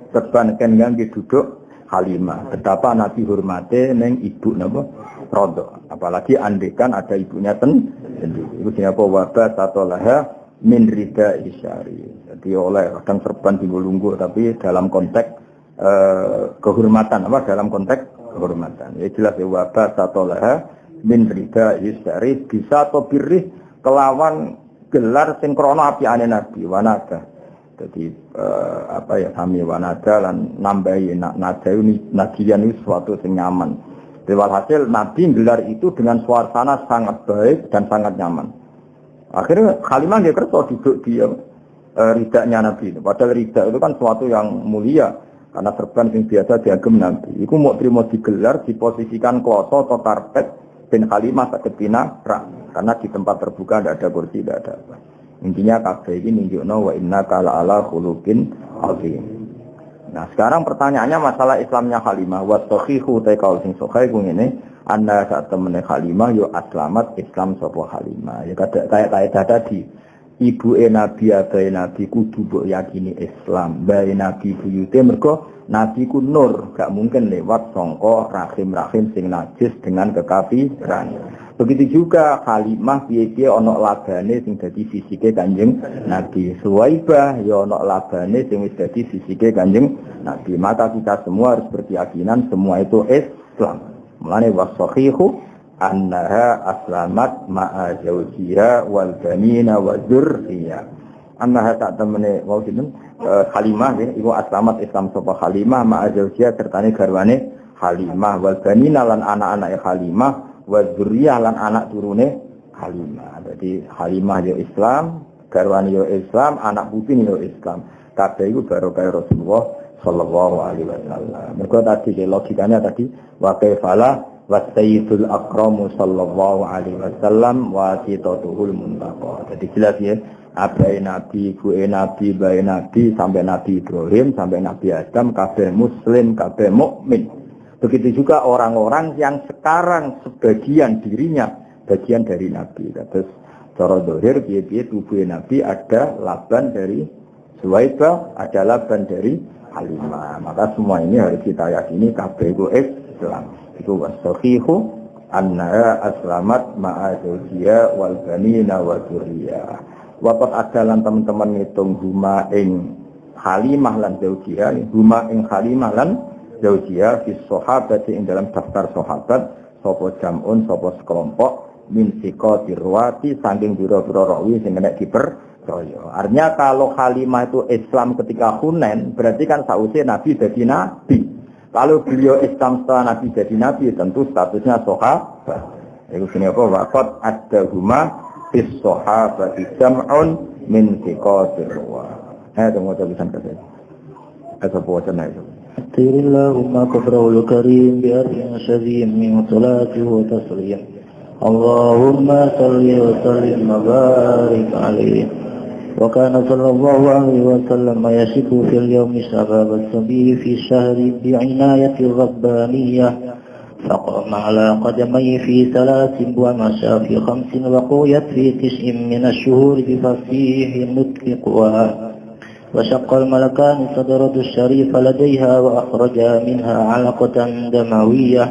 serban ngangge duduk Halimah. Betapa Nabi hormate ning ibu napa Rodok. Apalagi andekan ada ibunya sendiri. Iku jenenge apa? Wabat atau laha min rida isyari. Jadi oleh kadang serban digulunggu tapi dalam konteks kehormatan, apa dalam konteks kehormatan. Ya jelas ya wabah satolaha min rida isyari bisa atau birih kelawan gelar sing krana apiane Nabi wanada. Jadi sami wanada lan nambahi nada ini nagian ini suatu sing nyaman. Walhasil Nabi gelar itu dengan suasana sangat baik dan sangat nyaman. Akhirnya Halimah dia kerso duduk di ridanya Nabi. Padahal rida itu kan suatu yang mulia karena serban yang biasa diagem Nabi. Iku mau terima digelar diposisikan kloso atau karpet dan Halimah sakit rak karena di tempat terbuka tidak ada kursi, tidak ada apa. Intinya kabeh ini nunjukno wa innaka la'ala khuluqin azim. Nah, sekarang pertanyaannya masalah Islamnya Halimah wa sahihu ta kaul sing sahih ku ngene, anna sak temene Halimah yo aslamat Islam sapa Halimah. Ya kayak tadi. Ibuke Nabi abahe Nabi kudu mbok yakini Islam. Bae Nabi buyute mergo Nabi ku nur, gak mungkin lewat sangka rahim-rahim sing najis dengan kekafiran. Begitu juga Halimah piye-piye ana labane sing dadi fisike Kanjeng Nabi. Suwaibah ya ana labane sing wis dadi fisike Kanjeng Nabi. Maka kita semua harus berkeyakinan semua itu Islam. Mulane wasahihu annaha aslamat ma'a zawjiha wal banina wa dzurriyyah. Annaha tak temene wau sinten Halimah ya iku aslamat Islam sapa Halimah ma'a zawjiha sertane garwane Halimah wal banina lan anak-anake Halimah wa dzurriyyah lan anak turune Halimah. Jadi Halimah yo Islam, garwane yo Islam, anak putune yo Islam. Kabeh iku barokah Rasulullah sallallahu alaihi wasallam. Mergo tadi logikanya tadi wa kaifala wa sayyidul akramu sallallahu alaihi wasallam wa sitatuhul muntaqa. Jadi jelas ya, abai Nabi, ibuke Nabi, bae Nabi sampai Nabi Ibrahim sampai Nabi Adam kabeh muslim, kabeh mukmin. Begitu juga orang-orang yang sekarang sebagian dirinya bagian dari Nabi. Terus cara zahir piye-piye tubuh Nabi ada laban dari Suwaibah, ada laban dari Halimah. Maka semua ini harus kita yakini kabeh itu Islam. Itu wasahihu anna aslamat ma'a zawjiha wal banina wa dzurriyyah. Waqat adalan teman-teman ngitung huma ing Halimah lan zawjiha, huma ing Halimah lan zawjiha fi sahabati ing dalam daftar sahabat sapa jamun sapa sekelompok min siqati ruwati saking biro-biro rawi sing nek dipercaya. Artinya kalau Halimah itu Islam ketika Hunain berarti kan sausé Nabi jadi nabi. Kalau beliau Islam setelah Nabi jadi nabi tentu statusnya sahabat. Iku sini apa waqat adahuma fi sahabati jam'un min siqati ruwati. Tunggu tulisan kata. Apa wacana itu? أطير اللهم كفره الكريم بأرض شذيم من صلاته وتسليم اللهم صل وسلم وبارك عليه وكان صلى الله عليه وسلم يشك في اليوم شباب الصبي في الشهر بعناية ربانية فقام على قدميه في 3 ومشى في 5 وقويت في 9 من الشهور بفصيح النطق قواها وشق الملكان صدرة الشريف لديها وأخرجا منها علقة دموية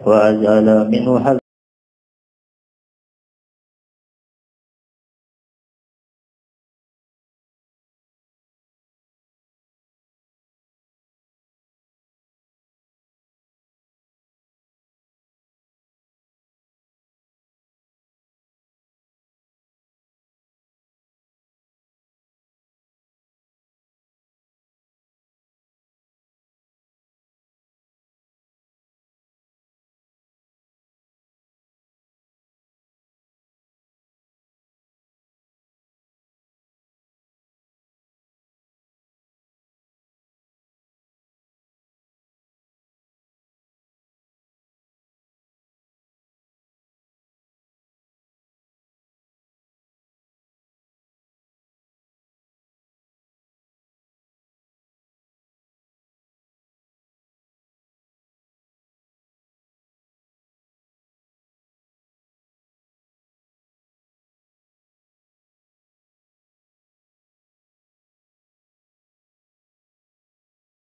وأزال منه